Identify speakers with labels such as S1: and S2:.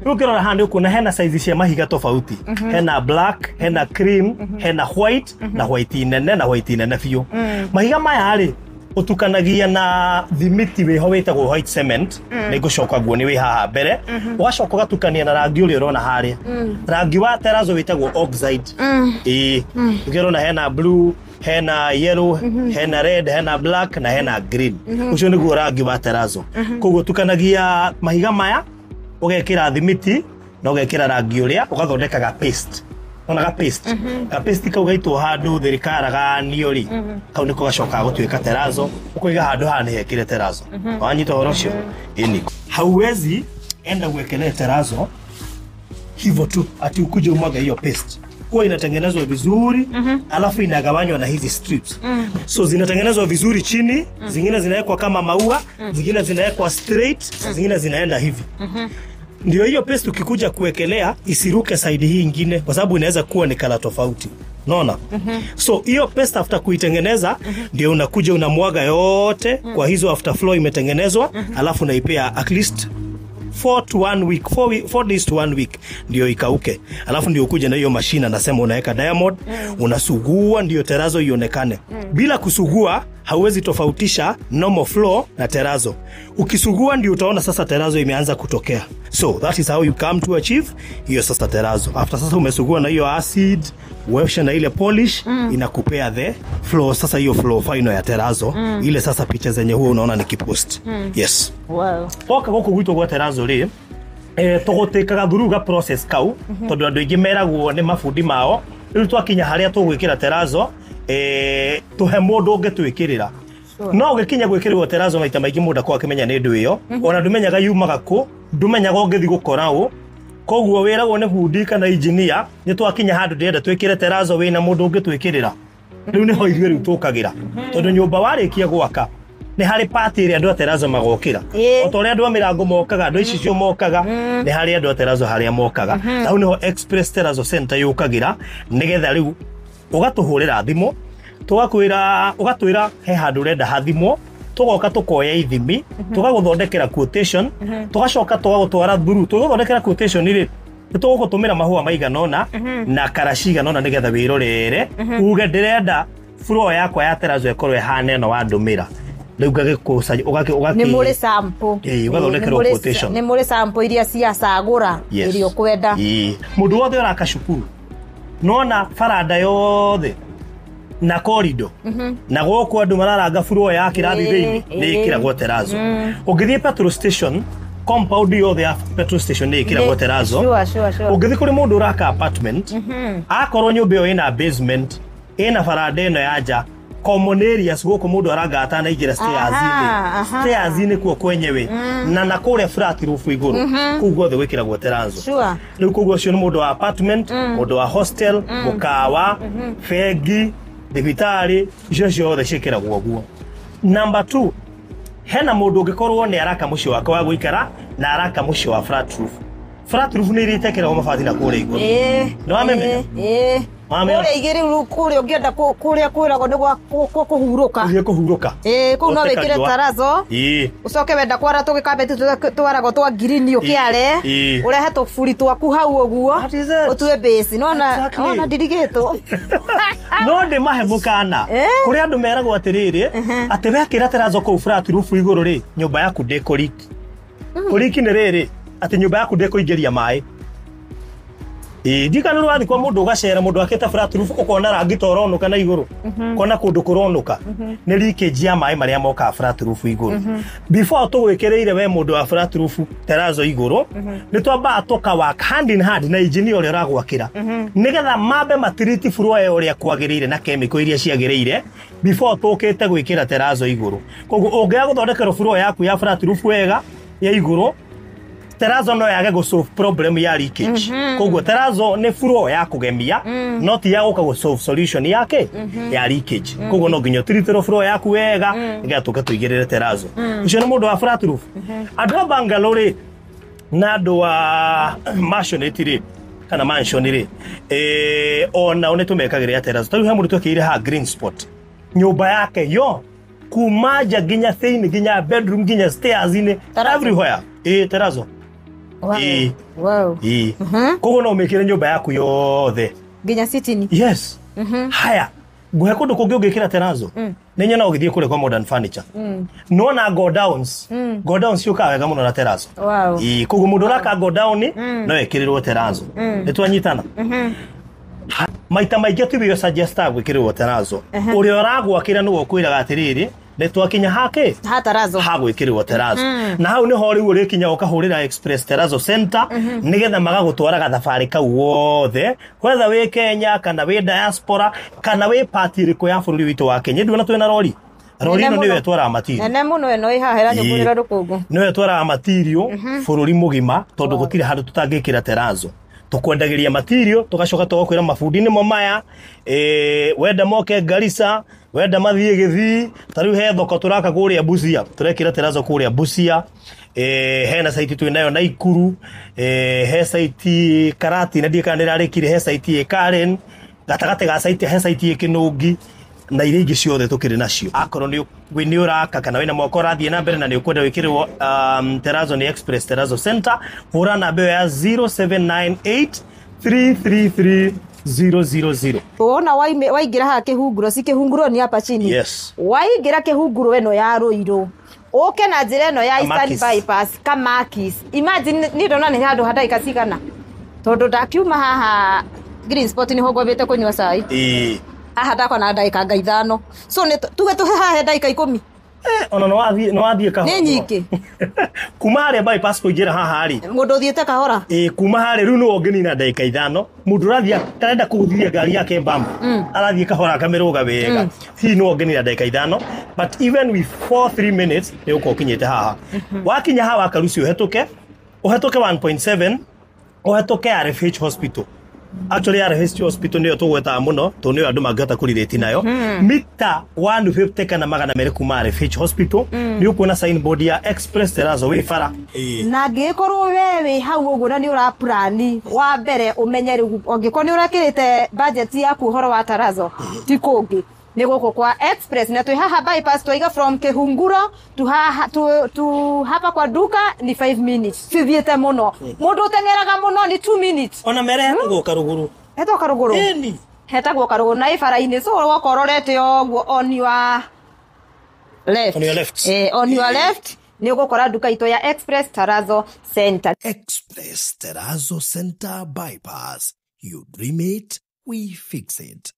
S1: Ukirora handi kuna hena size cia mahiga tofauti. Hena black, hena cream, hena white na white nene na white nene biũ. Mahiga maya rĩ utukanagia na thimiti we wetagwo white cement nĩ ngũcoka nguo nĩ wĩ haha mbere ũgacoka ũgatukania na rangi ũrĩa ũrona harĩa rangi wa terrazzo wetagwo oxide ukirona hena blue hena yellow hena red hena black na hena green ucio nĩguo rangi wa terrazzo koguo tukanagia mahiga maya ũgekĩra thimiti na ũgekĩra rangi ũrĩa ũgathondekaga paste ona paste paste kau gaitwo handu thirikaraga niori kau niko gacoka gũtuĩka terrazzo ũkũiga handu haha nĩ hekire terrazzo wanyita horo cio ini hauwezi enda uwekele terrazzo hivyo tu ati ukuje umwaga hiyo paste kwa inatengenezwa vizuri alafu inagawanywa na hizi strips so zinatengenezwa vizuri chini zingine zinawekwa kama maua zingine zinawekwa straight zingine zinaenda hivi ndio hiyo paste ukikuja kuwekelea isiruke side hii nyingine kwa sababu inaweza kuwa ni kala tofauti unaona so hiyo paste after kuitengeneza ndio unakuja unamwaga yote kwa hizo after flow imetengenezwa alafu naipea at least 4 days to 1 week ndio ikauke alafu ndio ukuje na hiyo mashine nasema unaweka diamond unasugua ndio terrazzo ionekane bila kusugua hauwezi tofautisha normal floor na terrazzo ukisugua ndio utaona sasa terrazzo imeanza kutokea so that is how you come to achieve hiyo sasa terrazzo after sasa umesugua na hiyo acid uwesha na ile polish inakupea the floor sasa hiyo floor final ya terrazzo ile sasa picha zenye huo unaona ni kipost yes
S2: wow
S1: poka goko gwito gwa terrazzo ri tugutikaga thuruga process kau tondu andu ingi meragwo ni mafundi mao riu twakinya haria tugwikira terrazzo tuhe mundu ungetwikirira no ugikinya gwikirwo terrazzo maita maingi mundu kwa akimenya ni ndu iyo ona ndumenyaga yumaga ku ndumenyaga ungethi gukora u koguo wiragwo ni fundi kana engineer ni twakinya handu ndirenda twikire terrazzo wina mundu ungetwikirira riu ni ho ithuĩ riu tukagira tondu nyumba warikia gwaka ni hari party ria andu a terrazzo magokira otore andu a mirango mokaga andu ici cio mokaga ni hari andu a terrazzo haria mokaga au niho express terrazzo center yukagira nigetha riu ugatuhurira thimo tugakwira ugatwira he handu urenda hathimo tugoka tukoya ithimi tugaguthondekera quotation tugacoka tugagutwara through tugathondekera quotation iri tugutumira mahua maiganona na karashiga nona nigetha wirorere uge ndirenda floor yakwa ya terrazzo ikorwe hana eno wandumira
S2: ni muri sample
S1: ugathondekera quotation
S2: ni muri sample iria cia sagura irio kwenda
S1: mundu wothe uraka cukuru nona farada yothe na corridor na goko andu mararanga floor ya kirathi thiini ni ikiragwo terrazzo ungithie petrol station compound yothe ya petrol station ni ikiragwo terrazzo
S2: sure
S1: ungithie kuri mundu uraka apartment akorwo nyumba yo ina basement ina farada ino ya nja common areas goko mundu aranga atana igira stairs ni kuo kwenyewe na kure flat roof iguru kugo the wikiragwo terrazzo riu kugo cio ni mundu wa apartment mundu wa hostel mukawa fegi thibitari icio ciothe cikiragwo guo number 2 hena mundu ungikorwo ni araka muci wake wa guikara na araka muci wa flat roof ni iritekera mabati na kure iguru no amemenya
S2: kure igiri kure ungienda kure kwiragwo ni gwa kuhuruka ku no wikire terrazzo ucoke wenda kwara tugikambeti twaragwo twa green ukiare urehe tufuri twaku hau uguo utue base nona ndirigitwo
S1: no ndi mahe mukana kuri andu meragwo atiriri ati wekira terrazzo ku flat roof iguru ri nyumba yaku ndekoriki koriki ni riri ati nyumba yaku ndekoingeria mai dikanu wathi kwa mundu ugacera mundu akita flat roof ukona rangi toronuka na iguru kona kundu kuronuka ni leakage ya mai maria moka flat roof iguru before tugwikireire we mundu wa flat roof terrazzo iguru ni twamba toka work hand in hand na engineer uri ragwakira nigetha mabe matiriti floor uri kwagirire na chemical iria ciagirire before tukite gwikira terrazzo iguru koguo ungia guthondekera floor yaku ya flat roof wega ya iguru terrazzo no yage go solve problem ya leakage koguo terrazzo ni floor ya kugemia not ya go solve solution yake ya leakage koguo no nginya treat floor yaku wega igatuka tuigirire terrazzo ucio ni mundu wa flat roof andu a Bangalore na andu wa masonry ri kana mansion ri ona one tumekagiria terrazzo tari ha mundu twekire ha green spot nyumba yake yo kumaja ginya thiini ginya bedroom ginya stairs ine everywhere terrazzo
S2: Wow.
S1: Kogo no mekire nyumba yaku yothe
S2: Ginya sitini.
S1: Yes. Haya nguhe kundu kungi ungikira terazo nenya na ugithie kure kwa modern furniture no na go downs yuka wega muno na terazo.
S2: Wow.
S1: Kogo mundu raka go down no ekirirwo terazo nitwanyitana maita maingĩ tibio suggesta gwĩkĩrĩrwo terazo ũrĩa ũragwakĩra nĩwe ũkwĩraga atirĩrĩ nĩtwakinya hake
S2: terazo
S1: ha gwĩkĩrĩrwo terazo na hau nĩho rĩu ũrĩkinya ũkahũrĩra Express Terazo Center nĩgetha magagũtwara gathabarĩ kau wothe whether wĩ Kenya kana wĩ diaspora kana wĩ party ĩrĩkũ ya bũrũri witũ wa Kenya ndũona twĩna rori ino niwe twara material
S2: nene muno eno ihahera nyũkũrĩra rũkũngũ
S1: niwe twara material bũrũri mũgima tondũ gũtirĩ handũ tutangĩkĩra terazo tukwendagĩria material tugacoka tugakwĩra mabudini mo maya wenda moke Garissa wenda mathie Gĩthii tariu he thoko turaka kũrĩa Busia turekĩra terazo kũrĩa Busia hena site twĩnayo Naikuru he site Karati na ndikana nĩrarĩkire he site Karen gatagate ga site he site Kinungi na iria ingĩ ciothe tukĩrĩ nacio akorwo nĩ ũraka kana wĩna mwako ũrathiĩ na mbere na nĩ ũkwenda wĩkĩrĩrwo Terazo nĩ Express Terazo Center hũra namba ya 0798333000
S2: wona waingira ha kĩhunguro si kĩhunguro ni hapa chini.
S1: Yes.
S2: Waingira kĩhunguro eno ya Ruiru oke na njĩra eno ya Eastern Bypass Kamakis imagine ni ndona nĩ handũ hadaika cigana tondũ ndakiuma haha Green Spot ni hogobete kunywa cai aha ndakwa na ndaika ngaithano so ne tuge hahe ndaika 10
S1: ona no wathie kahora
S2: ni nyingĩ
S1: kuma harĩa bypass kũingĩra haha rĩ
S2: mũndũ thiĩte kahora
S1: kuma harĩa rĩu no ngeni na ndaika 5 mũndũ rathia karenda kũhũthia ngari yake bamba arathiĩ kahora kamerũga wega hihi no ngeni na ndaika 5 but even with 3 minutes nĩ ũko kinyĩte haha wakinya haha wakarucio ũhetũke 1.7 ũhetũke RFH Hospital. Actually RFH Hospital nĩyo tũgwetaga mũno tondũ nĩyo andũ mangĩhota kũrelate nayo mita 150 kana magana merĩ kuma RFH Hospital nĩ ũkuona signboard ya Express Terazo wĩ bara
S2: na ngĩkorwo we hau ũguo na nĩ ũra plan wa mbere ũmenye rĩu ũngĩkorwo nĩ ũrakĩrĩte budget yaku ũhoro wa Terazo ti kũngĩ nĩ gũkũ kwa Express na twĩ haha bypass twaiga from Kĩhunguro to hapa kwa duka ni 5 minutes cithiĩte mũno mũndũ ũteng'eraga mũno ni 2 minutes
S1: ona mere hetagwo Karũgũrũ
S2: hetagwo Karũgũrũ na ibara-inĩ so wakororete ũguo on your left on your left nĩ ũgũkora duka itũ ya Express Terazo Center.
S1: Express Terazo Center bypass, you dream it, we fix it.